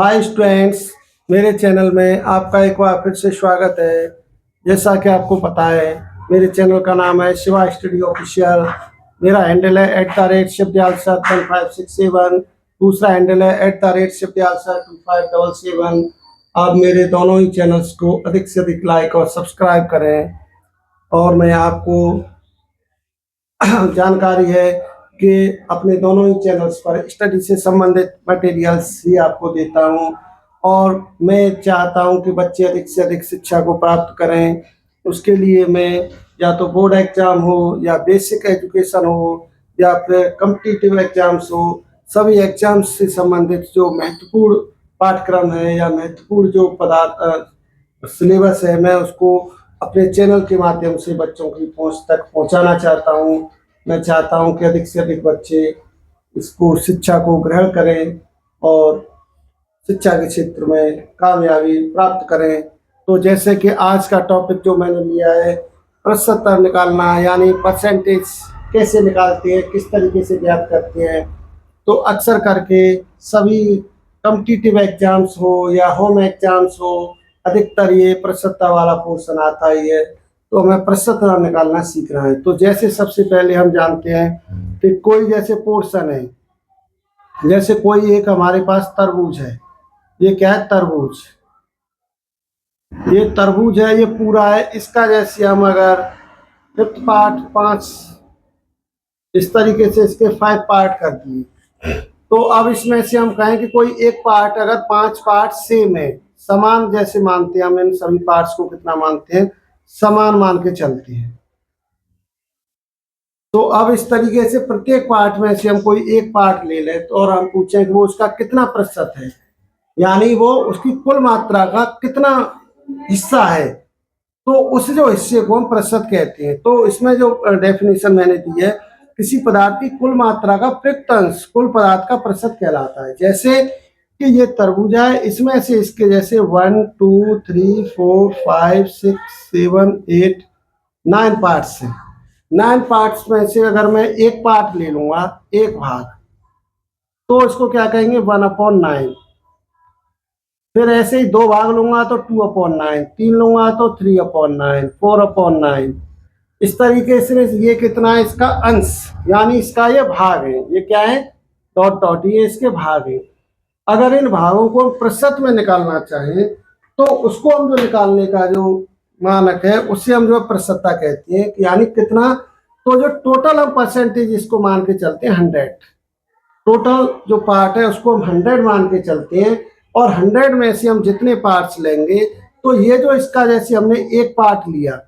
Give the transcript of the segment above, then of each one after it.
Hi students, मेरे channel में आपका एक बार फिर से स्वागत है। जैसा कि आपको पता है, मेरे चैनल का नाम है शिवा स्टडी ऑफिशियल। मेरा हैंडल है @शिवदयाल सर 1567। दूसरा हैंडल है @शिवदयाल सर 2577। आप मेरे दोनों ही चैनल्स को अधिक से अधिक लाइक और सब्सक्राइब करें। और मैं आपको जानकारी है कि अपने दोनों ही चैनल्स पर स्टडी से संबंधित मटेरियल्स ही आपको देता हूं, और मैं चाहता हूं कि बच्चे अधिक से अधिक शिक्षा को प्राप्त करें। उसके लिए मैं या तो बोर्ड एग्जाम हो या बेसिक एजुकेशन हो या फिर कॉम्पिटिटिव एग्जाम्स हो, सभी एग्जाम्स से संबंधित जो महत्वपूर्ण पाठ्यक्रम है या महत्वपूर्ण जो पदार्थ सिलेबस है, मैं उसको अपने चैनल के माध्यम से बच्चों की पहुंच तक पहुंचाना चाहता हूं। मैं चाहता हूं कि अधिक से अधिक बच्चे इसको शिक्षा को ग्रहण करें और शिक्षा के क्षेत्र में कामयाबी प्राप्त करें। तो जैसे कि आज का टॉपिक जो मैंने लिया है, प्रतिशत निकालना, यानी परसेंटेज कैसे निकालते हैं, किस तरीके से ज्ञात करते हैं। तो अक्सर करके सभी कॉम्पिटिटिव एग्जाम्स हो या होम एग्जाम्स हो, अधिकतर ये प्रतिशतता वाला पोर्शन आता ही है। तो हमें प्रतिशतता निकालना सीखना है। तो जैसे सबसे पहले हम जानते हैं कि कोई जैसे पोर्शन है, जैसे कोई एक हमारे पास तरबूज है। ये क्या है? तरबूज। ये तरबूज है, ये पूरा है। इसका जैसे हम अगर फिफ्थ पार्ट 5, इस तरीके से इसके 5 पार्ट कर दिए, तो अब इसमें से हम कहें कि कोई एक पार्ट, अगर 5 पार्ट सेम है, समान जैसे मानते हैं, हम इन सभी पार्ट्स को कितना मानते हैं? समान मान के चलते हैं। तो अब इस तरीके से प्रत्येक पार्ट में से हम कोई एक पार्ट ले लें तो, और हम पूछें कि वो उसका कितना प्रतिशत है, यानी वो उसकी कुल मात्रा का कितना हिस्सा है, तो उस जो हिस्से को हम प्रतिशत कहते हैं। तो इसमें जो डेफिनेशन मैंने दी है, किसी पदार्थ की कुल मात्रा का प्रत्यंश कुल पदार्थ का प्रतिशत कहलाता है। जैसे कि ये तरबूजा है, इसमें से इसके जैसे 1 2 3 4 5 6 7 8 9 पार्ट्स हैं। 9 पार्ट्स में से अगर मैं एक पार्ट ले लूंगा, एक भाग, तो इसको क्या कहेंगे? 1/9। फिर ऐसे ही दो भाग लूंगा तो 2/9, 3 लूंगा तो 3/9, 4/9। इस तरीके से ये कितना है? इसका अंश, यानी इसका ये भाग है। ये क्या है? डॉट डॉट, ये इसके भाग है। अगर इन भागों को हम प्रतिशत में निकालना चाहें तो उसको हम जो निकालने का जो मानक है, उससे हम जो प्रतिशतता कहते हैं, यानी कितना। तो जो टोटल हम परसेंटेज इसको मान के चलते हैं 100। टोटल जो पार्ट है उसको हम 100 मान के चलते हैं, और 100 में से हम जितने पार्ट्स लेंगे, तो ये जो इसका जैसे हमने एक पार्ट लिया,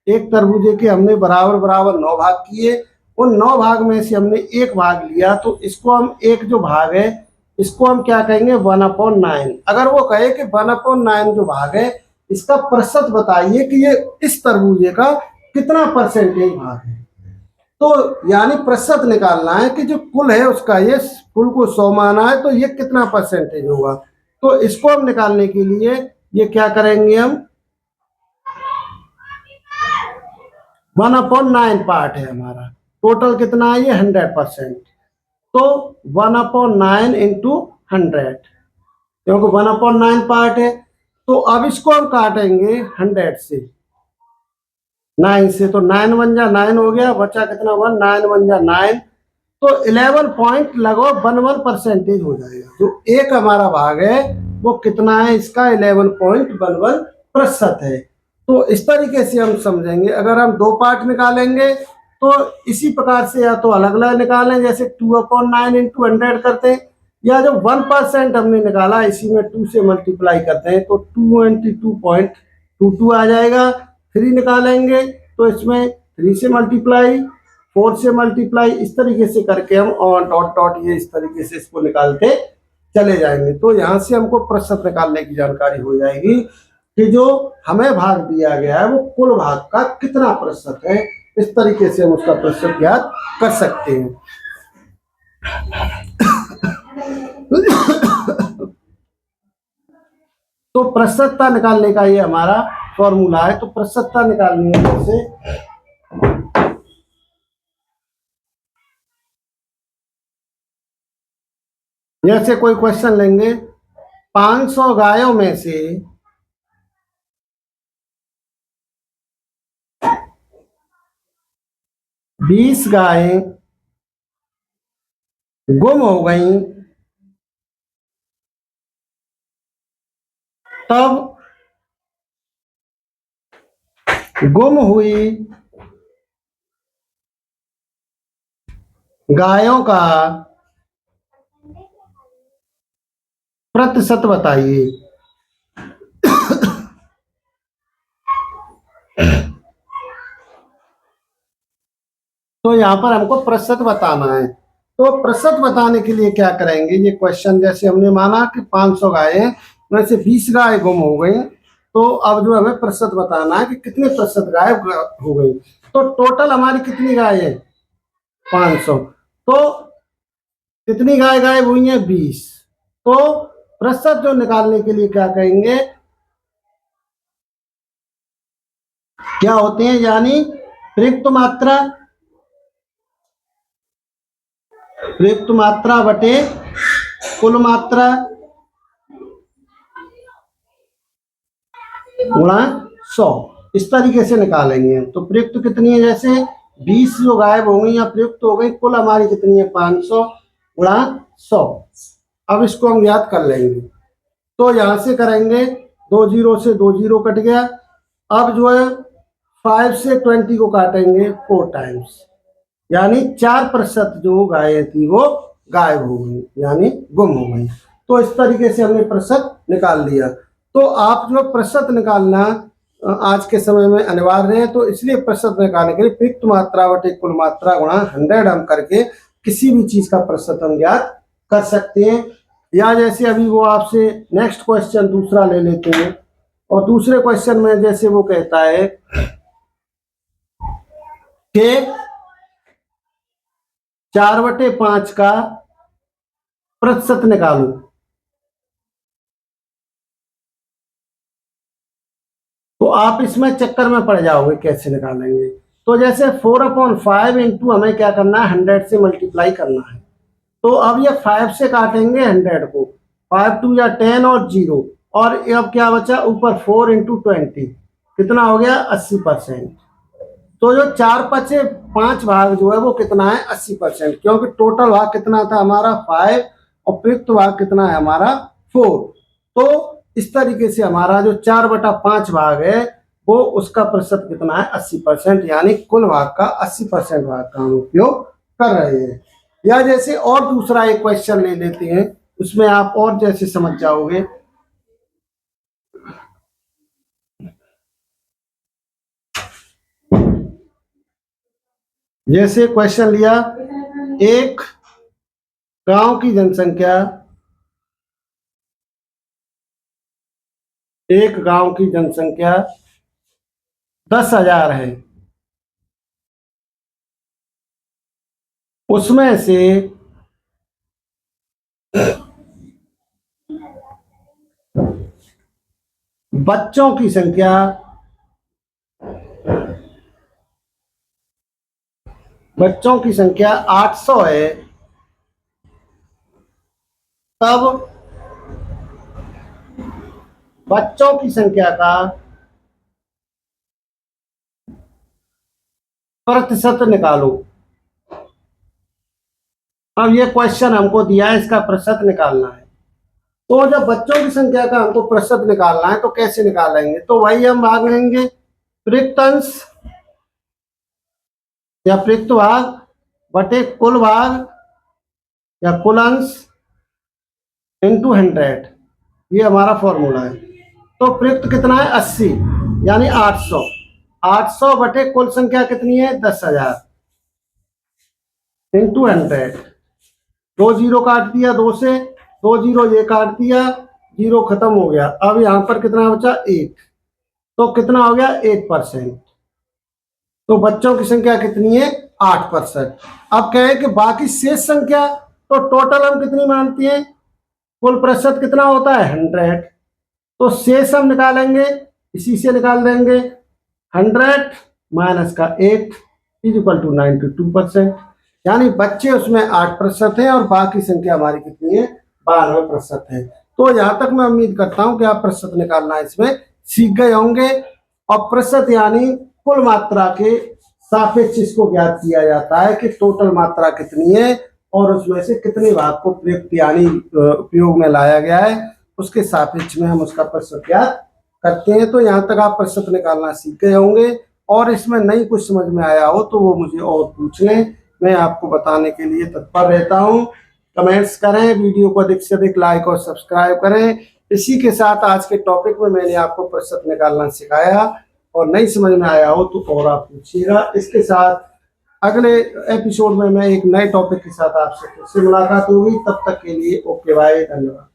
एक तरबूजे के हमने बराबर बराबर 9 भाग किए, उन 9 भाग में से हमने एक भाग लिया, तो इसको हम एक जो भाग है, इसको हम क्या कहेंगे? 1/9। अगर वो कहे कि 1/9 जो भाग है, इसका प्रतिशत बताइए कि ये इस तरबूजे का कितना परसेंटेज भाग है। तो यानी प्रतिशत निकालना है कि जो कुल है उसका, ये कुल को 100 माना है, तो ये कितना परसेंटेज होगा। तो इसको हम निकालने के लिए ये क्या करेंगे? हम 1/9 पार्ट है हमारा, टोटल कितना है? ये 100%। तो 1/9 इंटू 100, क्योंकि 1/9 पार्ट है। तो अब इसको हम काटेंगे 100 से, 9 से, तो 9 1 जा 9 हो गया, बचा कितना? 1, 9 1 जा 9, तो 11 पॉइंट लगभग 11% हो जाएगा। जो एक हमारा भाग है वो कितना है? इसका 11.11% है। तो इस तरीके से हम समझेंगे। अगर हम दो पार्ट निकालेंगे तो इसी प्रकार से, या तो अलग अलग निकालें, जैसे 2/9 इंटू 100 करते हैं, या जो 1% हमने निकाला इसी में 2 से मल्टीप्लाई करते हैं, तो 222.22 आ जाएगा। 3 निकालेंगे तो इसमें 3 से मल्टीप्लाई, 4 से मल्टीप्लाई, इस तरीके से करके हम और डॉट डॉट ये इस तरीके से इसको निकालते चले जाएंगे। तो यहाँ से हमको प्रतिशत निकालने की जानकारी हो जाएगी कि जो हमें भाग दिया गया है वो कुल भाग का कितना प्रतिशत है। इस तरीके से हम उसका प्रतिशत ज्ञात कर सकते हैं। तो प्रतिशतता निकालने का ये हमारा फॉर्मूला है। तो प्रतिशतता निकालनी है जैसे, जैसे कोई क्वेश्चन लेंगे 500 गायों में से 20 गायें गुम हो गई, तब गुम हुई गायों का प्रतिशत बताइए। तो यहाँ पर हमको प्रतिशत बताना है। तो प्रतिशत बताने के लिए क्या करेंगे, ये क्वेश्चन जैसे हमने माना कि 500 गायें में से 20 गाय गुम हो गई, तो अब जो हमें प्रतिशत बताना है कि कितने प्रतिशत गाय हो गई। तो टोटल हमारी कितनी गाय है, 500, तो कितनी गाय गायब हुई है, 20। तो प्रतिशत जो निकालने के लिए क्या करेंगे, क्या होते हैं, यानी प्रयुक्त मात्रा बटे कुल मात्रा गुणा 100, इस तरीके से निकालेंगे। तो प्रयुक्त कितनी है, जैसे 20 जो गायब हो गई या प्रयुक्त हो गई, कुल हमारी कितनी है, 500 गुणा 100। अब इसको हम याद कर लेंगे। तो यहां से करेंगे, 2 जीरो से 2 जीरो कट गया। अब जो है 5 से 20 को काटेंगे 4 टाइम्स, यानी 4% जो गायें थी वो गायब हो गई, यानी गुम हो गई। तो इस तरीके से हमने प्रतिशत निकाल लिया। तो आप जो प्रतिशत निकालना आज के समय में अनिवार्य है, तो इसलिए प्रतिशत निकालने के लिए प्रयुक्त मात्रा बटे कुल मात्रा गुणा 100 हम करके किसी भी चीज का प्रतिशत हम ज्ञात कर सकते हैं। या जैसे अभी वो आपसे नेक्स्ट क्वेश्चन दूसरा ले लेते हैं, और दूसरे क्वेश्चन में जैसे वो कहता है कि 4/5 का प्रतिशत निकालो। तो आप इसमें चक्कर में पड़ जाओगे कैसे निकालेंगे। तो जैसे 4/5 इंटू हमें क्या करना है, 100 से मल्टीप्लाई करना है। तो अब ये 5 से काटेंगे 100 को, 5 2 या 10 और 0, और अब क्या बचा ऊपर 4 इंटू 20, कितना हो गया, 80%। तो जो 4/5 भाग जो है वो कितना है, 80%, क्योंकि टोटल भाग कितना था हमारा 5 और प्रयुक्त भाग कितना है हमारा 4। तो इस तरीके से हमारा जो 4/5 भाग है वो उसका प्रतिशत कितना है, 80%, यानी कुल भाग का 80% भाग का हम उपयोग कर रहे हैं। या जैसे और दूसरा एक क्वेश्चन ले लेते हैं, उसमें आप और जैसे समझ जाओगे। जैसे क्वेश्चन लिया, एक गांव की जनसंख्या 10,000 है, उसमें से बच्चों की संख्या 800 है, तब बच्चों की संख्या का प्रतिशत निकालो। अब ये क्वेश्चन हमको दिया है, इसका प्रतिशत निकालना है। तो जब बच्चों की संख्या का हमको प्रतिशत निकालना है तो कैसे निकालेंगे, तो वही हम भाग लेंगे प्रयुक्त अंश या प्रयुक्त भाग बटे कुल भाग या कुल अंश इंटू 100, ये हमारा फॉर्मूला है। तो प्रयुक्त कितना है, 80, यानी 800, 800 बटे कुल संख्या कितनी है, 10,000 इंटू 100। 2 जीरो काट दिया, 2 से 2 जीरो ये काट दिया, 0 खत्म हो गया। अब यहां पर कितना बचा, 8, तो कितना हो गया, 8%। तो बच्चों की संख्या कितनी है, 8%। अब कहें कि बाकी शेष संख्या, तो टोटल हम कितनी मानती हैं, कुल प्रतिशत कितना होता है, 100। तो शेष हम निकालेंगे, इसी से निकाल देंगे, 100 माइनस का 8 इज इक्वल टू 92%, यानी बच्चे उसमें 8% है और बाकी संख्या हमारी कितनी है, 92% है। तो यहाँ तक मैं उम्मीद करता हूँ कि आप प्रतिशत निकालना इसमें सीख गए होंगे। और प्रतिशत यानी कुल मात्रा के सापेक्ष इसको ज्ञात किया जाता है कि टोटल मात्रा कितनी है और उसमें से कितने भाग को प्रयुक्त यानी उपयोग में लाया गया है, उसके सापेक्ष में हम उसका प्रतिशत ज्ञात करते हैं। तो यहाँ तक आप प्रतिशत निकालना सीख गए होंगे। और इसमें नहीं कुछ समझ में आया हो तो वो मुझे और पूछ लें, मैं आपको बताने के लिए तत्पर रहता हूँ। कमेंट्स करें, वीडियो को अधिक से अधिक लाइक और सब्सक्राइब करें। इसी के साथ आज के टॉपिक में मैंने आपको प्रतिशत निकालना सिखाया, और नहीं समझ में आया हो तो और आप पूछिएगा। इसके साथ अगले एपिसोड में मैं एक नए टॉपिक के साथ आपसे फिर से मुलाकात होगी। तब तक के लिए ओके बाय, धन्यवाद।